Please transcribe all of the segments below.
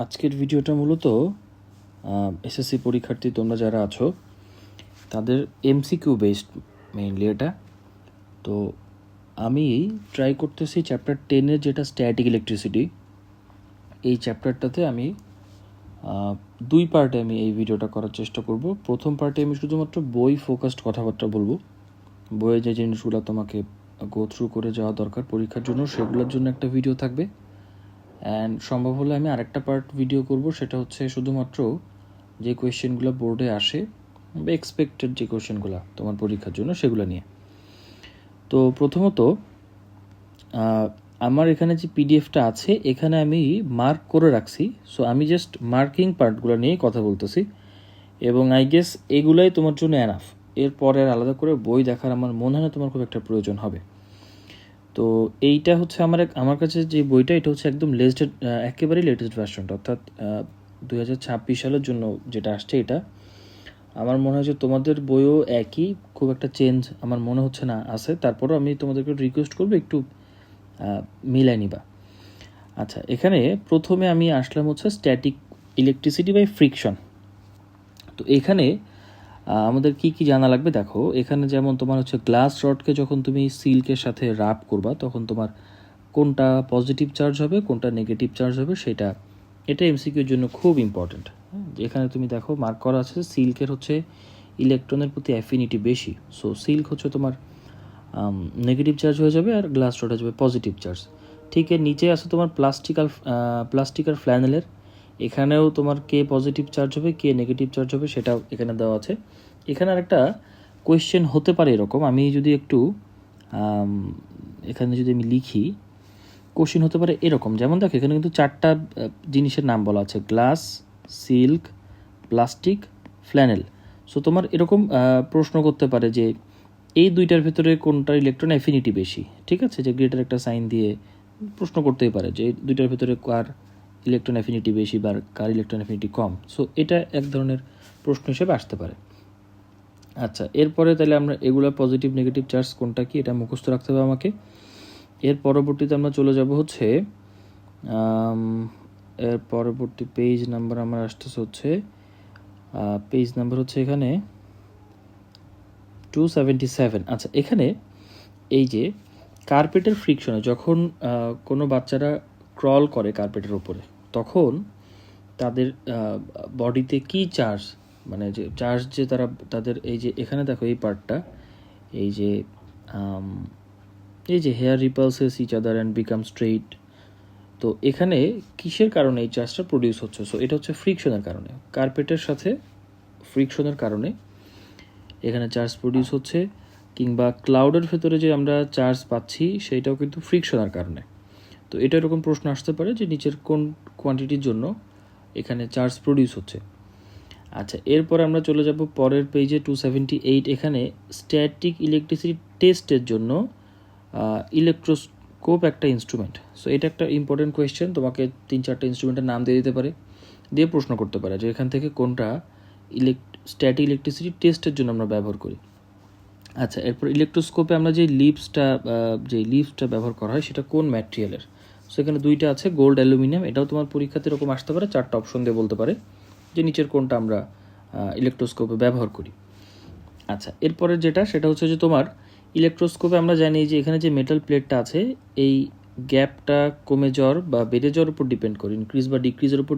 আজকের ভিডিওটা মূলত এসএসসি পরীক্ষার্থী তোমরা যারা আছো তাদের এমসিকিউ বেসড মেইনলি এটা। তো আমি ট্রাই করতেছি চ্যাপ্টার 10-এর যেটা স্ট্যাটিক ইলেকট্রিসিটি, এই চ্যাপ্টারটাতে আমি দুই পার্টে আমি এই ভিডিওটা করার চেষ্টা করব। প্রথম পার্টে আমি শুধুমাত্র বই ফোকাসড কথাবার্তা বলবো, বইয়ে যে জিনিসগুলো তোমাকে গো থ্রু করে যাওয়া দরকার পরীক্ষার জন্য সেগুলোর জন্য একটা ভিডিও থাকবে। অ্যান্ড সম্ভব হলে আমি আরেকটা পার্ট ভিডিও করব, সেটা হচ্ছে শুধুমাত্র যে কোয়েশ্চেনগুলো বোর্ডে আসে বা এক্সপেক্টেড যে কোয়েশ্চেনগুলো তোমার পরীক্ষার জন্য সেগুলো নিয়ে। তো প্রথমত আমার এখানে যে পিডিএফটা আছে এখানে আমি মার্ক করে রাখছি, সো আমি জাস্ট মার্কিং পার্টগুলো নিয়েই কথা বলতেছি এবং আই গেস এগুলাই তোমার জন্য এনাফ। এরপরে আর আলাদা করে বই দেখার আমার মনে হয় না তোমার খুব একটা প্রয়োজন হবে। তো এইটা হচ্ছে আমার কাছে যে বইটা, এটা হচ্ছে একদম একেবারেই লেটেস্ট ভার্সনটা, অর্থাৎ 2026 সালের জন্য যেটা আসছে। এটা আমার মনে হয় যে তোমাদের বইও একই, খুব একটা চেঞ্জ আমার মনে হচ্ছে না আছে। তারপরেও আমি তোমাদেরকে রিকোয়েস্ট করবো একটু মিলাই নিবা। আচ্ছা, এখানে প্রথমে আমি আসলাম হচ্ছে স্ট্যাটিক ইলেকট্রিসিটি বাই ফ্রিকশন। তো এখানে আমাদের কি কি জানা লাগবে দেখো। এখানে যেমন তোমার হচ্ছে গ্লাস রডকে যখন তুমি সিল্কের সাথে রাব করবা তখন তোমার কোনটা পজিটিভ চার্জ হবে কোনটা নেগেটিভ চার্জ হবে এটা এমসিকিউর জন্য খুব ইম্পর্টেন্ট। এখানে তুমি দেখো মার্ক করা আছে সিল্কের হচ্ছে ইলেকট্রনের প্রতি অ্যাফিনিটি বেশি, সো সিল্ক হচ্ছে তোমার নেগেটিভ চার্জ হয়ে যাবে আর গ্লাস রড হয়ে যাবে পজিটিভ চার্জ। ঠিক এর নিচে আছে তোমার প্লাস্টিক আর ফ্ল্যানেলের, এখানেও তোমার কে পজিটিভ চার্জ হবে কে নেগেটিভ চার্জ হবে সেটাও এখানে দেওয়া আছে। এখানে আরেকটা কোয়েশ্চেন হতে পারে এরকম, আমি যদি একটু এখানে যদি আমি লিখি, কোশ্চেন হতে পারে এরকম, যেমন দেখো এখানে কিন্তু 4টা জিনিসের নাম বলা আছে, glass, silk, plastic, flannel. So তোমার এরকম প্রশ্ন করতে পারে যে এই দুইটার ভেতরে কোনটার ইলেকট্রন অ্যাফিনিটি বেশি, ঠিক আছে, যে গ্রেটার একটা সাইন দিয়ে প্রশ্ন করতেই পারে যে এই দুইটার ভেতরে কার ইলেকট্রন অ্যাফিনিটি বেশি বা কার ইলেকট্রন অ্যাফিনিটি কম। সো এটা এক ধরনের প্রশ্ন হিসেবে আসতে পারে। আচ্ছা, এরপরে তাহলে আমরা এগুলো পজিটিভ নেগেটিভ চার্জ কোনটা কি এটা মুখস্থ রাখতে হবে আমাকে। এর পরবর্তীতে আমরা চলে যাব হচ্ছে এর পরবর্তী পেজ নাম্বার আমার আসতেছে হচ্ছে পেজ নাম্বার হচ্ছে এখানে 277। আচ্ছা, এখানে এই যে কার্পেটের ফ্রিকশনে যখন কোনো বাচ্চারা ক্রল করে কার্পেটের ওপরে, তখন তাদের বডিতে কি চার্জ, মানে যে চার্জ যে তাদের এই যে এখানে দেখো এই পার্টটা, এই যে hair repulses each other and become straight, তো এখানে কিসের কারণে এই চার্জটা প্রডিউস হচ্ছে? সো এটা হচ্ছে ফ্রিকশনের কারণে, কার্পেটের সাথে ফ্রিকশনের কারণে এখানে চার্জ প্রডিউস হচ্ছে, কিংবা ক্লাউডের ভেতরে যে আমরা চার্জ পাচ্ছি সেইটাও কিন্তু ফ্রিকশনের কারণে। তো এটা এরকম প্রশ্ন আসতে পারে যে নিচের কোন কোয়ান্টিটির জন্য এখানে চার্জ প্রডিউস হচ্ছে। আচ্ছা, এরপরে আমরা চলে যাব পরের পেজে 278। এখানে স্ট্যাটিক ইলেকট্রিসিটি টেস্টের জন্য ইলেকট্রোস্কোপ একটা ইনস্ট্রুমেন্ট। সো এটা একটা ইম্পর্টেন্ট কোয়েশ্চেন, তোমাকে 3-4টা ইনস্ট্রুমেন্টের নাম দিয়ে দিতে পারে, দিয়ে প্রশ্ন করতে পারে যে এখান থেকে কোনটা স্ট্যাটিক ইলেকট্রিসিটি টেস্টের জন্য আমরা ব্যবহার করি। আচ্ছা, এরপর ইলেকট্রোস্কোপে আমরা যে লিপসটা ব্যবহার করা হয় সেটা কোন ম্যাটেরিয়ালের? সো এখানে দুইটা আছে, গোল্ড, অ্যালুমিনিয়াম। এটাও তোমার পরীক্ষাতে এরকম আসতে পারে, 4টা অপশন দিয়ে বলতে পারে যে নিচের কোনটা আমরা ইলেকট্রোস্কোপে ব্যবহার করি। আচ্ছা, এরপরে সেটা হচ্ছে যে তোমার ইলেকট্রোস্কোপে আমরা জানি যে এখানে যে মেটাল প্লেটটা আছে এই গ্যাপটা কমে যাওয়ার বা বেড়ে যাওয়ার উপর ডিপেন্ড করে, ইনক্রিজ বা ডিক্রিজের উপর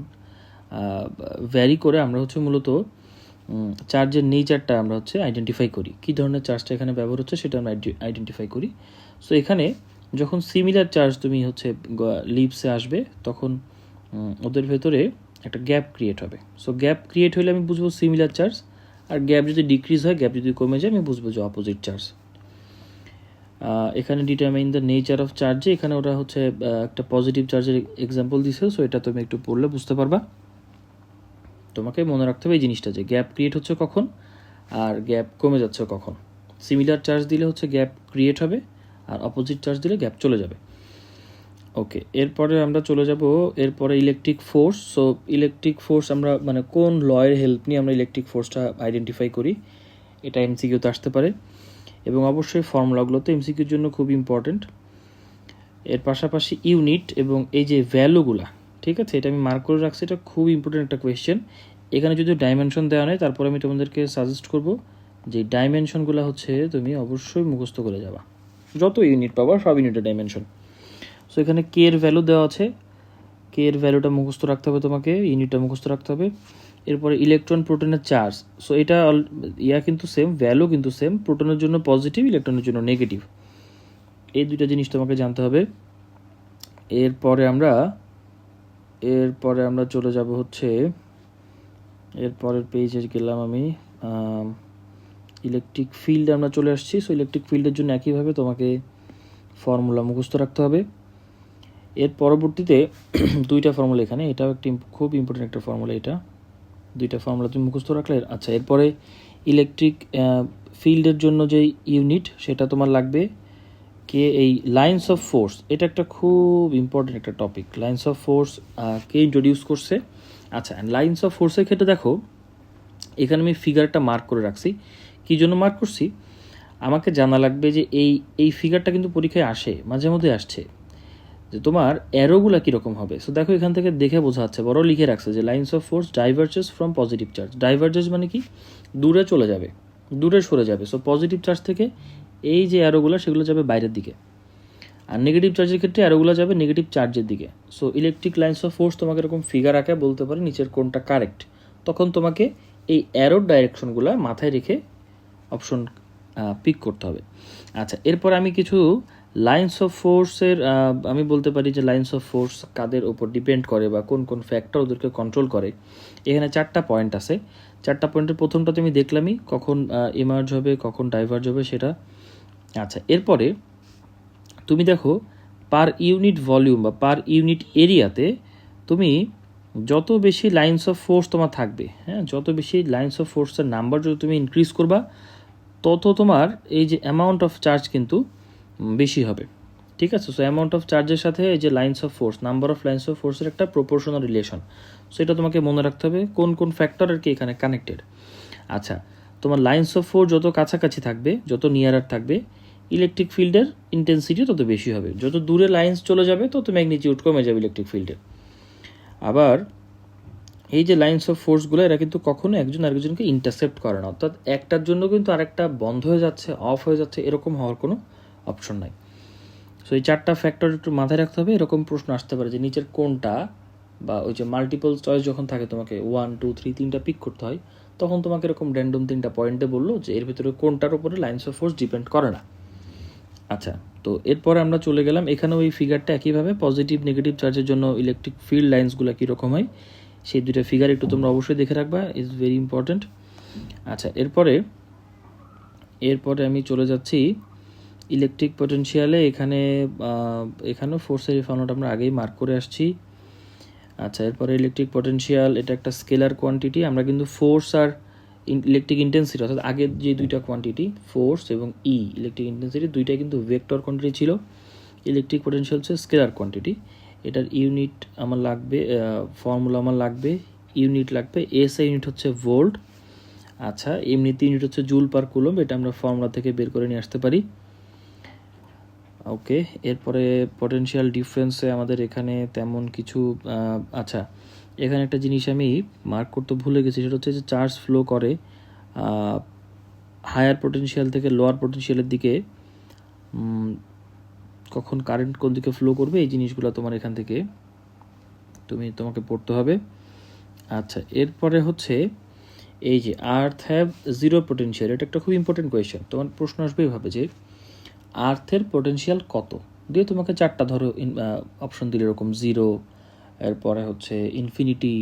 ভ্যারি করে আমরা হচ্ছে মূলত চার্জের নেচারটা আমরা হচ্ছে আইডেন্টিফাই করি, কী ধরনের চার্জটা এখানে ব্যবহার হচ্ছে সেটা আমরা আইডেন্টিফাই করি। সো এখানে যখন সিমিলার চার্জ তুমি হচ্ছে লিপসে আসবে তখন ওদের ভেতরে একটা গ্যাপ ক্রিয়েট হবে। সো গ্যাপ ক্রিয়েট হলে আমি বুঝবো সিমিলার চার্জ, আর গ্যাপ যদি ডিক্রিজ হয়, গ্যাপ যদি কমে যায়, আমি বুঝবো যে অপোজিট চার্জ। এখানে ডিটারমাইন দ্য নেচার অফ চার্জে এখানে ওরা হচ্ছে একটা পজিটিভ চার্জের এক্সাম্পল দিছে, সো এটা তুমি একটু পড়লে বুঝতে পারবা। তোমাকে মনে রাখতে হবে এই জিনিসটা যে গ্যাপ ক্রিয়েট হচ্ছে কখন আর গ্যাপ কমে যাচ্ছে কখন। সিমিলার চার্জ দিলে হচ্ছে গ্যাপ ক্রিয়েট হবে আর অপোজিট চার্জ দিলে গ্যাপ চলে যাবে। ওকে, এরপরে আমরা চলে যাব এরপরে electric force. So electric force আমরা মানে কোন লয়ের হেল্প নিয়ে আমরা ইলেকট্রিক ফোর্সটা আইডেন্টিফাই করি, এটা এমসিকিউতে আসতে পারে এবং অবশ্যই ফর্মুলাগুলো তো এমসিকিউর জন্য খুব ইম্পর্টেন্ট। এর পাশাপাশি ইউনিট এবং এই যে ভ্যালুগুলা, ঠিক আছে, এটা আমি মার্ক করে রাখছি, এটা খুব ইম্পর্টেন্ট একটা কোয়েশ্চেন। এখানে যদি ডাইমেনশন দেওয়া নেই, তারপরে আমি তোমাদেরকে সাজেস্ট করব যে ডাইমেনশনগুলো হচ্ছে তুমি অবশ্যই মুখস্থ করে যাবা, যত ইউনিট পাবা সব ইউনিটের ডাইমেনশন। সো এখানে কে এর ভ্যালু দেওয়া আছে, কে এর ভ্যালুটা মুখস্থ রাখতে হবে তোমাকে, ইউনিটটা মুখস্থ রাখতে হবে। এরপরে ইলেকট্রন প্রোটনের চার্জ, সো এটা কিন্তু সেম, ভ্যালু কিন্তু সেম, প্রোটনের জন্য পজিটিভ, ইলেকট্রনের জন্য নেগেটিভ, এই দুইটা জিনিস তোমাকে জানতে হবে। এরপরে আমরা চলে যাব হচ্ছে এরপরের পেজে গেলাম আমি, ইলেকট্রিক ফিল্ড আমরা চলে আসছি। সো ইলেকট্রিক ফিল্ডের জন্য একইভাবে তোমাকে ফর্মুলা মুখস্থ রাখতে হবে। এর পরবর্তীতে দুইটা ফর্মুলা এখানে, এটাও একটি খুব ইম্পর্টেন্ট একটা ফর্মুলা, এটা দুইটা ফর্মুলা তুমি মুখস্থ রাখলে। আচ্ছা, এরপরে ইলেকট্রিক ফিল্ডের জন্য যে ইউনিট সেটা তোমার লাগবে কে, এই লাইন্স অফ ফোর্স, এটা একটা খুব ইম্পর্টেন্ট একটা টপিক। লাইন্স অফ ফোর্স কে ইন্ট্রোডিউস করছে। আচ্ছা, লাইন্স অফ ফোর্সের ক্ষেত্রে দেখো এখানে আমি ফিগারটা মার্ক করে রাখছি। কী জন্য মার্ক করছি, আমাকে জানা লাগবে যে এই ফিগারটা কিন্তু পরীক্ষায় আসে, মাঝে মধ্যে আসছে, যে তোমার অ্যারোগুলো কীরকম হবে। সো দেখো এখান থেকে দেখে বোঝা যাচ্ছে, বড় লিখে রাখছে যে lines of force diverges from positive charge. Diverges মানে কি, দূরে চলে যাবে, দূরে সরে যাবে। সো পজিটিভ চার্জ থেকে এই যে অ্যারোগুলো সেগুলো যাবে বাইরের দিকে, আর নেগেটিভ চার্জের ক্ষেত্রে অ্যারোগুলো যাবে নেগেটিভ চার্জের দিকে। So electric lines of force তোমাকে এরকম ফিগার আঁকে বলতে পারে নিচের কোনটা কারেক্ট, তখন তোমাকে এই অ্যারোর ডাইরেকশনগুলো মাথায় রেখে অপশন পিক করতে হবে। আচ্ছা, এরপর আমি কিছু লাইন্স অফ ফোর্সের আমি বলতে পারি যে লাইন্স অফ ফোর্স কাদের উপর ডিপেন্ড করে বা কোন কোন ফ্যাক্টর ওদেরকে কন্ট্রোল করে। এখানে 4টা পয়েন্ট আছে। 4টা পয়েন্টের প্রথমটা তুমি দেখলামই, কখন ইমার্জ হবে কখন ডাইভার্জ হবে সেটা। আচ্ছা, এরপরে তুমি দেখো পার ইউনিট ভলিউম বা পার ইউনিট এরিয়াতে তুমি যত বেশি লাইন্স অফ ফোর্স তোমার থাকবে, হ্যাঁ, যত বেশি লাইন্স অফ ফোর্সের নাম্বার যদি তুমি ইনক্রিজ করবা, তত তোমার এই যে অ্যামাউন্ট অফ চার্জ কিন্তু বেশি হবে। ঠিক আছে, সো অ্যামাউন্ট অফ চার্জের সাথে এই যে lines of force, number of lines of ফোর্সের একটা প্রপোর্শনাল রিলেশন। সো এটা তোমাকে মনে রাখতে হবে কোন কোন ফ্যাক্টর আর কি এখানে কানেক্টেড। আচ্ছা, তোমার লাইন্স অফ ফোর্স যত কাছাকাছি থাকবে, যত নিয়ারার থাকবে, ইলেকট্রিক ফিল্ডের ইন্টেন্সিটি তত বেশি হবে। যত দূরে লাইন্স চলে যাবে তত ম্যাগনিটিউড কমে যাবে ইলেকট্রিক ফিল্ডের। আবার এই যে লাইন্স অফ ফোর্সগুলো এরা কিন্তু কখনো একজন আরেকজনকে ইন্টারসেপ্ট করে না, অর্থাৎ একটার জন্য কিন্তু আরেকটা বন্ধ হয়ে যাচ্ছে, অফ হয়ে যাচ্ছে, এরকম হওয়ার কোনো অপশন নাই। সো এই 4টা ফ্যাক্টর একটু মাথায় রাখতে হবে। এরকম প্রশ্ন আসতে পারে যে নিচের কোনটা, বা ওই যে মাল্টিপল চয়েস যখন থাকে তোমাকে 1 2 3 3টা পিক করতে হয়, তখন তোমাকে এরকম র্যান্ডম 3টা পয়েন্টে বললো যে এর ভিতরে কোনটার উপরে লাইন্স অফ ফোর্স ডিপেন্ড করে না। আচ্ছা, তো এরপরে আমরা চলে গেলাম, এখানেও এই ফিগারটা একইভাবে পজিটিভ নেগেটিভ চার্জের জন্য ইলেকট্রিক ফিল্ড লাইন্সগুলো কীরকম হয় সেই দুইটা ফিগার একটু তোমরা অবশ্যই দেখে রাখবা, ইজ ভেরি ইম্পর্ট্যান্ট। আচ্ছা, এরপরে আমি চলে যাচ্ছি ইলেকট্রিক পটেনশিয়ালে। এখানেও ফোর্সের ফর্মুলাটা আমরা আগেই মার্ক করে আসছি। আচ্ছা, এরপরে ইলেকট্রিক পটেনশিয়াল, এটা একটা স্কেলার কোয়ান্টিটি। আমরা কিন্তু ফোর্স আর ইলেকট্রিক ইন্টেন্সিটি, অর্থাৎ আগের যে দুইটা কোয়ান্টিটি ফোর্স এবং ইলেকট্রিক ইন্টেন্সিটি, দুইটাই কিন্তু ভেক্টর কোয়ান্টিটি ছিল। ইলেকট্রিক পটেনশিয়াল হচ্ছে স্কেলার কোয়ান্টিটি। এটার ইউনিট আমার লাগবে, ফর্মুলা আমার লাগবে, ইউনিট লাগবে, এস ইউনিট হচ্ছে ভোল্ট। আচ্ছা, এমনিতে ইউনিট হচ্ছে জুল পার কুলম্ব, এটা আমরা ফর্মুলা থেকে বের করে নিয়ে আসতে পারি। ওকে, এরপরে পটেনশিয়াল ডিফারেন্সে আমাদের এখানে তেমন কিছু, আচ্ছা এখানে একটা জিনিস আমি মার্ক করতে ভুলে গেছি, সেটা হচ্ছে যে চার্জ ফ্লো করে হায়ার পটেনশিয়াল থেকে লোয়ার পটেনশিয়ালের দিকে, কখন কারেন্ট কোন দিকে ফ্লো করবে, এই জিনিসগুলো তোমার এখান থেকে তোমাকে পড়তে হবে। আচ্ছা, এরপরে হচ্ছে এই যে আর্থ হ্যাভ জিরো পটেনশিয়াল, এটা একটা খুব ইম্পর্টেন্ট কোয়েশ্চেন। তোমার প্রশ্ন আসবে এইভাবে যে আর্থের পটেনশিয়াল কত, দিয়ে তোমাকে 4টা ধরো অপশন দিল, এরকম 0, এরপরে হচ্ছে ইনফিনিটি,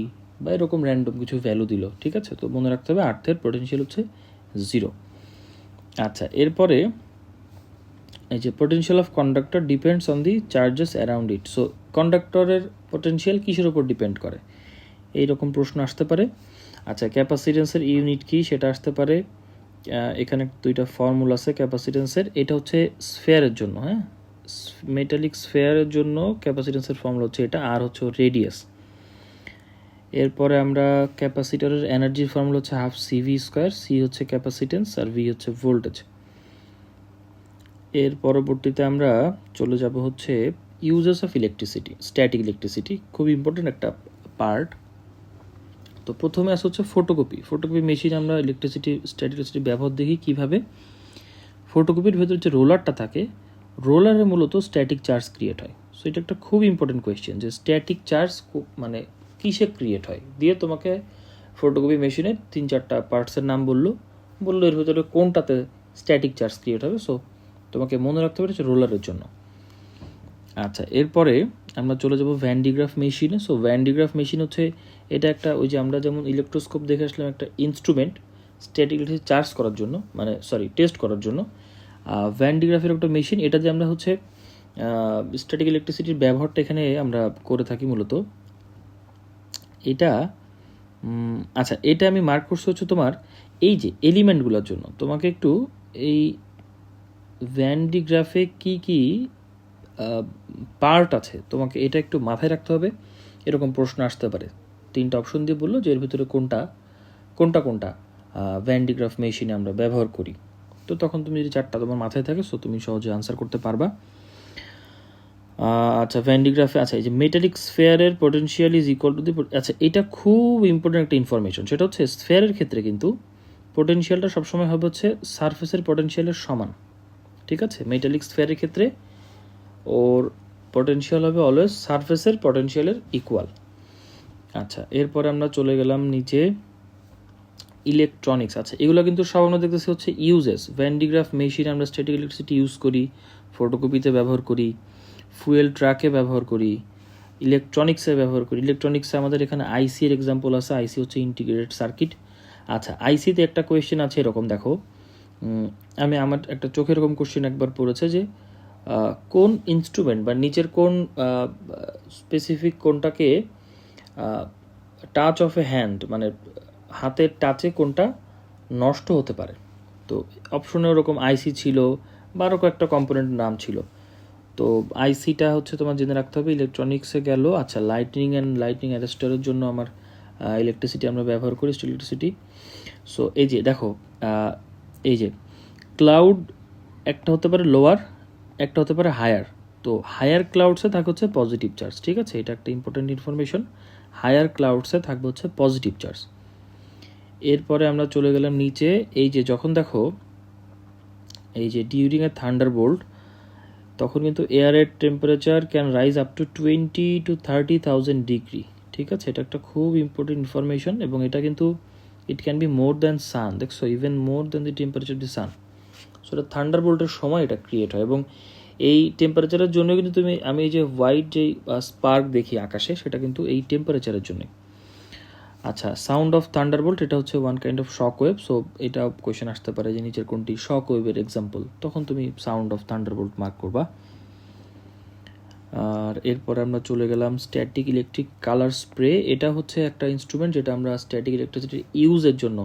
বা এরকম র্যান্ডম কিছু ভ্যালু দিল। ঠিক আছে, তো মনে রাখতে হবে আর্থের পটেনশিয়াল হচ্ছে 0। আচ্ছা, এরপরে এই যে potential of conductor depends on the charges around it. So কন্ডাক্টরের পটেনশিয়াল কিসের উপর ডিপেন্ড করে, এইরকম প্রশ্ন আসতে পারে। আচ্ছা, ক্যাপাসিটেন্সের ইউনিট কি সেটা আসতে পারে। এখানে দুইটা ফর্মুলা আছে ক্যাপাসিটেন্সের, এটা হচ্ছে স্ফেয়ারের জন্য, হ্যাঁ, মেটালিক স্ফেয়ারের জন্য ক্যাপাসিটেন্সের ফর্মুলা হচ্ছে এটা, আর হচ্ছে রেডিয়াস। এরপরে আমরা ক্যাপাসিটরের এনার্জির ফর্মুলা হচ্ছে হাফ সিভি স্কোয়ার, সি হচ্ছে ক্যাপাসিটেন্স আর ভি হচ্ছে ভোল্টেজ। এর পরবর্তীতে আমরা চলে যাব হচ্ছে uses of electricity, static electricity, খুব ইম্পর্টেন্ট একটা পার্ট। তো প্রথমে আসে হচ্ছে ফটোকপি মেশিন। আমরা স্ট্যাটিক ইলেকট্রিসিটি ব্যবহার দেখি কীভাবে। ফটোকপির ভেতরে যে রোলারটা থাকে, রোলারে মূলত স্ট্যাটিক চার্জ ক্রিয়েট হয়। সো এটা একটা খুব ইম্পর্টেন্ট কোয়েশ্চেন যে স্ট্যাটিক চার্জ মানে কিসে ক্রিয়েট হয়, দিয়ে তোমাকে ফটোকপি মেশিনের 3-4টা পার্টসের নাম বললো এর ভেতরে কোনটাতে স্ট্যাটিক চার্জ ক্রিয়েট হবে। সো তোমাকে মনে রাখতে হবে হচ্ছে রোলারের জন্য। আচ্ছা, এরপরে আমরা চলে যাব ভ্যান ডি গ্রাফ মেশিনে। So van de graph machine হচ্ছে এটা একটা, ওই যে আমরা যেমন ইলেকট্রোস্কোপ দেখে আসলাম, একটা ইনস্ট্রুমেন্ট স্ট্যাটিক ইলেকট্রিসিটি চার্জ করার জন্য, মানে টেস্ট করার জন্য। ভ্যান ডি গ্রাফের একটা মেশিন, এটা যে আমরা হচ্ছে স্ট্যাটিক ইলেকট্রিসিটির ব্যবহারটা এখানে আমরা করে থাকি মূলত। এটা আচ্ছা, এটা আমি মার্ক করছি হচ্ছে তোমার এই যে এলিমেন্টগুলোর জন্য। তোমাকে একটু এই ভ্যান ডি গ্রাফে কী কী পার্ট আছে তোমাকে এটা একটু মাথায় রাখতে হবে। এরকম প্রশ্ন আসতে পারে, 3টা অপশন দিয়ে বললো যে এর ভিতরে কোনটা ভ্যান ডি গ্রাফ মেশিনে আমরা ব্যবহার করি। তো তখন তুমি যদি 4টা তোমার মাথায় থাকে, সো তুমি সহজে আনসার করতে পারবা। আচ্ছা, ভ্যান ডি গ্রাফে আচ্ছা, এই যে মেটালিক স্ফেয়ারের potential is equal to the, আচ্ছা এটা খুব ইম্পর্টেন্ট একটা ইনফরমেশন। সেটা হচ্ছে স্ফেয়ারের ক্ষেত্রে কিন্তু পোটেনশিয়ালটা সবসময় হবে হচ্ছে সারফেসের পোটেনশিয়ালের সমান। ঠিক আছে, মেটালিক স্ফেয়ারের ক্ষেত্রে ওর পটেনশিয়াল হবে অলওয়েজ সারফেসের পটেনশিয়ালের ইকুয়াল। আচ্ছা, এরপরে আমরা চলে গেলাম নিচে ইলেকট্রনিক্স। আচ্ছা, এগুলো কিন্তু সব আমরা দেখতেছি হচ্ছে uses. Van de graph machine আমরা স্ট্যাটিক ইলেকট্রিসিটি ইউজ করি, ফটোকপিতে ব্যবহার করি, ফুয়েল ট্রাকে ব্যবহার করি, ইলেকট্রনিক্সে ব্যবহার করি। ইলেকট্রনিক্সে আমাদের এখানে আইসি এর এক্সাম্পল আছে। আইসি হচ্ছে ইন্টিগ্রেটেড সার্কিট। আচ্ছা, আইসিতে একটা কোয়েশ্চেন আছে এরকম, দেখো আমি আমার একটা চোখে এরকম কোয়েশ্চেন একবার পড়েছে যে কোন ইনস্ট্রুমেন্ট বা নিচের কোন স্পেসিফিক কোনটাকে টাচ অফ এ হ্যান্ড, মানে হাতের টাচে কোনটা নষ্ট হতে পারে। তো অপশনে ওরকম আইসি ছিল বা আরও কয়েকটা কম্পোনেন্টের নাম ছিল। তো আইসিটা হচ্ছে তোমার জেনে রাখতে হবে। ইলেকট্রনিক্সে গেল। আচ্ছা, লাইটনিং অ্যারেস্টারের জন্য আমার ইলেকট্রিসিটি আমরা ব্যবহার করি, ইলেকট্রিসিটি। সো এই যে দেখো, এই যে ক্লাউড একটা হতে পারে লোয়ার, একটা হতে পারে হায়ার। তো হায়ার ক্লাউডসে থাকে হচ্ছে পজিটিভ চার্জ। ঠিক আছে, এটা একটা ইম্পর্টেন্ট ইনফরমেশন। হায়ার ক্লাউডসে থাকবে হচ্ছে পজিটিভ চার্জ। এরপরে আমরা চলে গেলাম নিচে। এই যে যখন দেখো এই যে ডিউরিং এ থান্ডারবোল্ট, তখন কিন্তু এয়ারের temperature can rise up to 20 to 30,000 degree. ঠিক আছে, এটা একটা খুব ইম্পর্টেন্ট ইনফরমেশন। এবং এটা কিন্তু it can be more than sun, দেখছো, even more than the temperature the sun. So এটা থান্ডারবোল্টের সময় এটা ক্রিয়েট হয়। এবং এই টেম্পারেচারের জন্য কিন্তু আমি এই যে হোয়াইট যে স্পার্ক দেখি আকাশে, সেটা কিন্তু এই টেম্পারেচারের জন্য। আচ্ছা, সাউন্ড অফ থান্ডারবোল্ট, এটা হচ্ছে one kind of shock wave. So এটা কোয়েশ্চেন আসতে পারে যে নিচের কোনটি শক ওয়েভের এক্সাম্পল, তখন তুমি সাউন্ড অফ থান্ডারবোল্ট মার্ক করবা। আর এরপরে আমরা চলে গেলাম স্ট্যাটিক ইলেকট্রিক কালার স্প্রে। এটা হচ্ছে একটা ইনস্ট্রুমেন্ট যেটা আমরা স্ট্যাটিক ইলেকট্রিসিটির ইউজের জন্য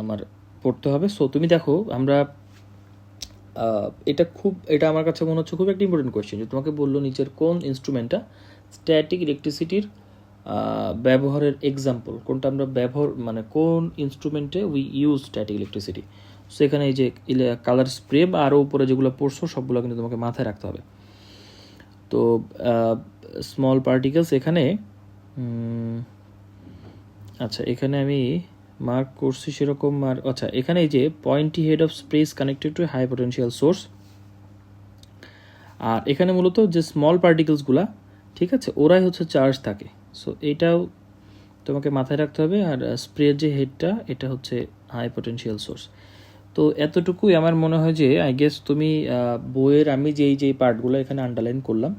আমার পড়তে হবে। সো তুমি দেখো, আমরা এটা আমার কাছে মনে হচ্ছে খুব একটা ইম্পর্টেন্ট কোয়েশ্চেন যে তোমাকে বললো নিচের কোন ইনস্ট্রুমেন্টটা স্ট্যাটিক ইলেকট্রিসিটির ব্যবহারের এক্সাম্পল, কোনটা আমরা মানে কোন ইনস্ট্রুমেন্টে we use static electricity. So এখানে এই যে কালার স্প্রে বা আরও উপরে যেগুলো পড়ছো সবগুলো কিন্তু তোমাকে মাথায় রাখতে হবে। তো স্মল পার্টিকেলস এখানে, আচ্ছা এখানে আমি মার্ক করছি সেরকম। আর আচ্ছা, এখানে এই যে pointy head of spray is connected to high potential source. আর এখানে মূলত যে স্মল পার্টিকেলসগুলা, ঠিক আছে, ওরাই হচ্ছে চার্জ থাকে। সো এটাও তোমাকে মাথায় রাখতে হবে। আর স্প্রের যে হেডটা, এটা হচ্ছে হাই পটেনশিয়াল সোর্স। তো এতটুকুই আমার মনে হয় যে আই গেস তুমি বইয়ের আমি যেই পার্টগুলো এখানে আন্ডারলাইন করলাম,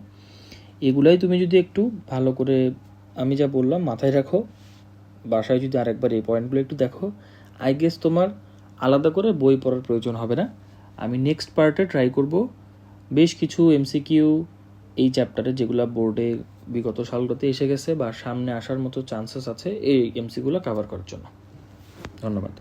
এগুলাই তুমি যদি একটু ভালো করে আমি যা বললাম মাথায় রাখো, বাসায় যদি আরেকবার এই পয়েন্টগুলো একটু দেখো, আই গেস তোমার আলাদা করে বই পড়ার প্রয়োজন হবে না। আমি নেক্সট পার্টে ট্রাই করব বেশ কিছু এমসিকিউ এই চ্যাপ্টারে, যেগুলো বোর্ডে বিগত সালগুলোতে এসে গেছে বা সামনে আসার মতো চান্সেস আছে, এই এমসিকিউগুলো কভার করার জন্য। ধন্যবাদ।